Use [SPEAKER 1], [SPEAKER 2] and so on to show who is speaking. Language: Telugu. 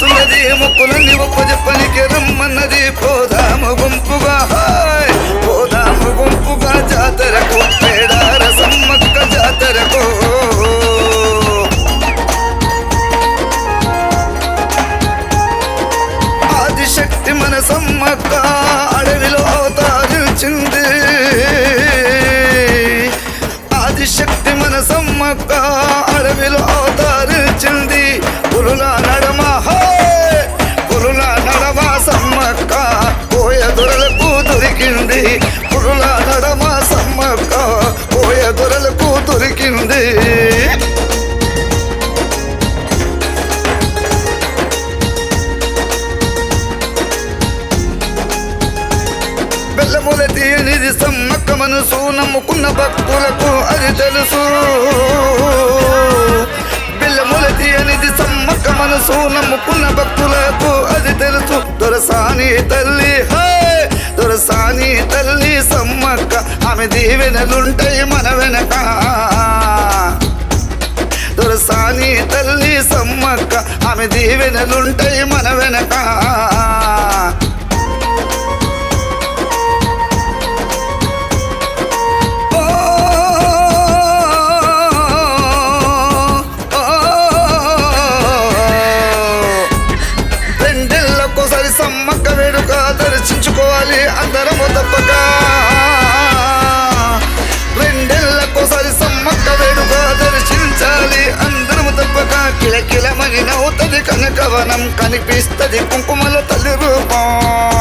[SPEAKER 1] మొక్కుతున్నది మొక్కులన్నీ ఒప్పు చెప్పనికి రమ్మన్నది పోదాము గుంపుగా హాయ్ పోదాము గుంపుగా జాతరకు పేడార సమ్మక్క జాతరకు ఆదిశక్తి మన సమ్మక్క అడవిలో అవతరించింది ఆదిశక్తి మన సమ్మక్క అడవిలో అవతరించింది పురుల నడమ పురుల నడమ సమ్మక్క కోయ దొరలకు దొరికింది పురుల నడమ సమ్మక్క కోయ దొరలకు దొరికింది బెల్లముల తీయనిది సమ్మక్క మనసు నమ్ముకున్న భక్తులకు అది తెలుసు బెల్లముల తీయనిది సమ్మక్క మనసు నమ్ముకున్న భక్తులకు అది తెలుసు దొరసాని తల్లి దొరసాని తల్లి సమ్మక్క ఆమె దీవెనలుంటాయి మన వెనక దొరసాని తల్లి సమ్మక్క ఆమె దీవెనలుంటాయి మన వెనక సమ్మక్క వేడుక దర్శించుకోవాలి అందరము తప్పక రెండేళ్లకోసారి సమ్మక్క వేడుక దర్శించాలి అందరము తప్పక కిలకిలమని నవ్వుతుంది కనకవనం కనిపిస్తుంది కుంకుమల తల్లి రూపం